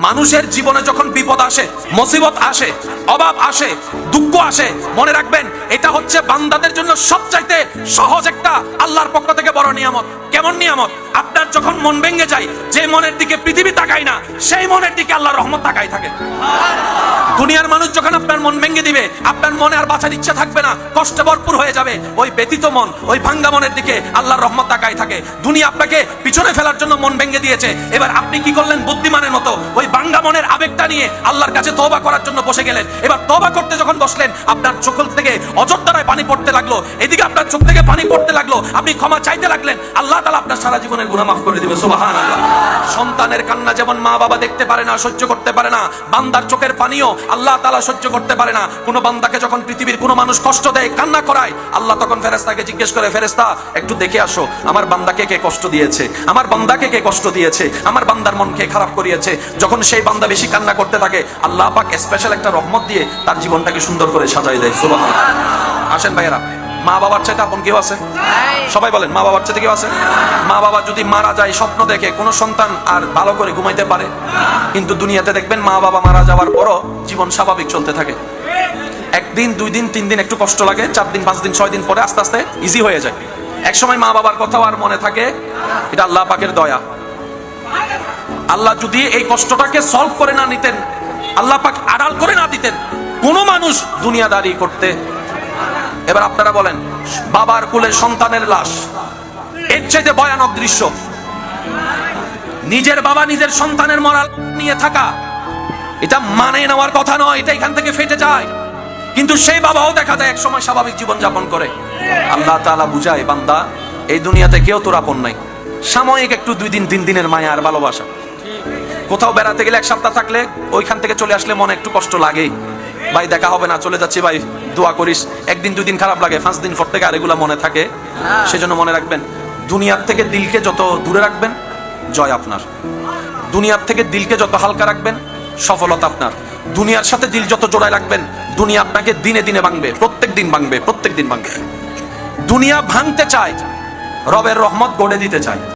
মানুষের জীবনে যখন বিপদ আসে, মুসিবত আসে, অভাব আসে, দুঃখ আসে, মনে রাখবেন এটা হচ্ছে বান্দাদের জন্য সবচাইতে সহজ একটা আল্লাহর পক্ষ থেকে বড় নিয়ামত। কেমন নিয়ামত? আপনার যখন মন ভেঙে যায়, যে মনের দিকে পৃথিবী তাকায় না, সেই মনের দিকে আল্লাহর রহমত তাকায় থাকে। দুনিয়ার মানুষ যখন আপনার মন ভেঙে দিবে, আপনার মনে আর বাঁচার ইচ্ছা থাকবে না, কষ্টে ভরপুর হয়ে যাবে, ওই ব্যথিত মন, ওই ভাঙ্গা মনের দিকে আল্লাহর রহমত তাকায় থাকে। দুনিয়া আপনাকে পিছনে ফেলার জন্য মন ভেঙে দিয়েছে, এবার আপনি কি করলেন? বুদ্ধিমানের মতো ওই ভাঙ্গা মনের আবেগটা নিয়ে আল্লাহর কাছে তওবা করার জন্য বসে গেলেন। এবার তওবা করতে যখন বসলেন, আপনার চোখ থেকে অযথায় পানি পড়তে লাগলো, এদিকে আপনার চোখ থেকে পানি পড়তে লাগলো, আপনি ক্ষমা চাইতে লাগলেন, আল্লাহ তাআলা আপনার সারা জীবনের গুনাহ মাফ করে দিবে। সুবহানাল্লাহ। সন্তানের কান্না যেমন মা বাবা দেখতে পারে না, সহ্য করতে পারে না, বান্দার চোখের পানিও আল্লাহ তাআলা সহ্য করতে পারে না। কোন বান্দাকে যখন পৃথিবীর কোন মানুষ কষ্ট দেয়, কান্না করায়, আল্লাহ তখন ফেরেশতাকে জিজ্ঞেস করে, ফেরেশতা একটু দেখে আসো আমার বান্দাকে কে কষ্ট দিয়েছে, আমার বান্দাকে কে কষ্ট দিয়েছে, আমার বান্দার মন কে খারাপ করিয়েছে। যখন সেই বান্দা বেশি কান্না করতে থাকে, আল্লাহ পাক স্পেশাল একটা রহমত দিয়ে তার জীবনটাকে সুন্দর করে সাজাই দেয়। সুবহানাল্লাহ। আসেন ভাইয়েরা, মা বাবার চাইতে আপন কেউ আছে? সবাই বলেন, মা বাবার চাইতে কেউ আছে? মা বাবা যদি মারা যায়, স্বপ্ন দেখে কোন সন্তান আর ভালো করে ঘুমাইতে পারে? কিন্তু দুনিয়াতে দেখবেন মা বাবা মারা যাওয়ার পরও জীবন স্বাভাবিক চলতে থাকে। একদিন, 2 দিন, 3 দিন একটু কষ্ট লাগে, 4 দিন, 5 দিন, 6 দিন পরে আস্তে আস্তে ইজি হয়ে যায়। এক সময় মা বাবার কথাও আর মনে থাকে, এটা আল্লাহ পাকের দয়া। আল্লাহ যদি এই কষ্টটাকে সলভ করে না নিতেন, আল্লাহ পাক আড়াল করে না দিতেন, কোন মানুষ দুনিয়াদারি করতে? এবার আপনারা বলেন, বাবার কোলে সন্তানের লাশ, এর চাইতে ভয়ানক দৃশ্য। নিজের বাবা নিজের সন্তানের মরাল নিয়ে থাকা, এটা মানে নেওয়ার কথা নয়, এটা এখান থেকে ফেটে যায়। কিন্তু সেই বাবাও দেখা যায় এক সময় স্বাভাবিক জীবন যাপন করে। আল্লাহ তাআলা বুঝায়, বান্দা এই দুনিয়াতে কেউ তোর আপন নাই, সাময়িক একটু 2 দিন 3 দিনের মায়া আর ভালোবাসা। কোথাও বেড়াতে গেলে 1 সপ্তাহ থাকলে ওইখান থেকে চলে আসলে মনে একটু কষ্ট লাগেই, ভাই দেখা হবে না, চলে যাচ্ছি ভাই, দোয়া করিস। 1 দিন 2 দিন খারাপ লাগে, 5 দিন পর থেকে আর এগুলা মনে থাকে। সেজন্য মনে রাখবেন, দুনিয়ার থেকে দিলকে যত দূরে রাখবেন, জয় আপনার। দুনিয়ার থেকে দিলকে যত হালকা রাখবেন, সফলতা আপনার। দুনিয়ার সাথে দিল যত জোড়ায় রাখবেন, দুনিয়া আপনাকে দিনে দিনে ভাঙবে, প্রত্যেক দিন ভাঙবে, প্রত্যেক দিন ভাঙবে। দুনিয়া ভাঙতে চায়, রবের রহমত গড়ে দিতে চায়।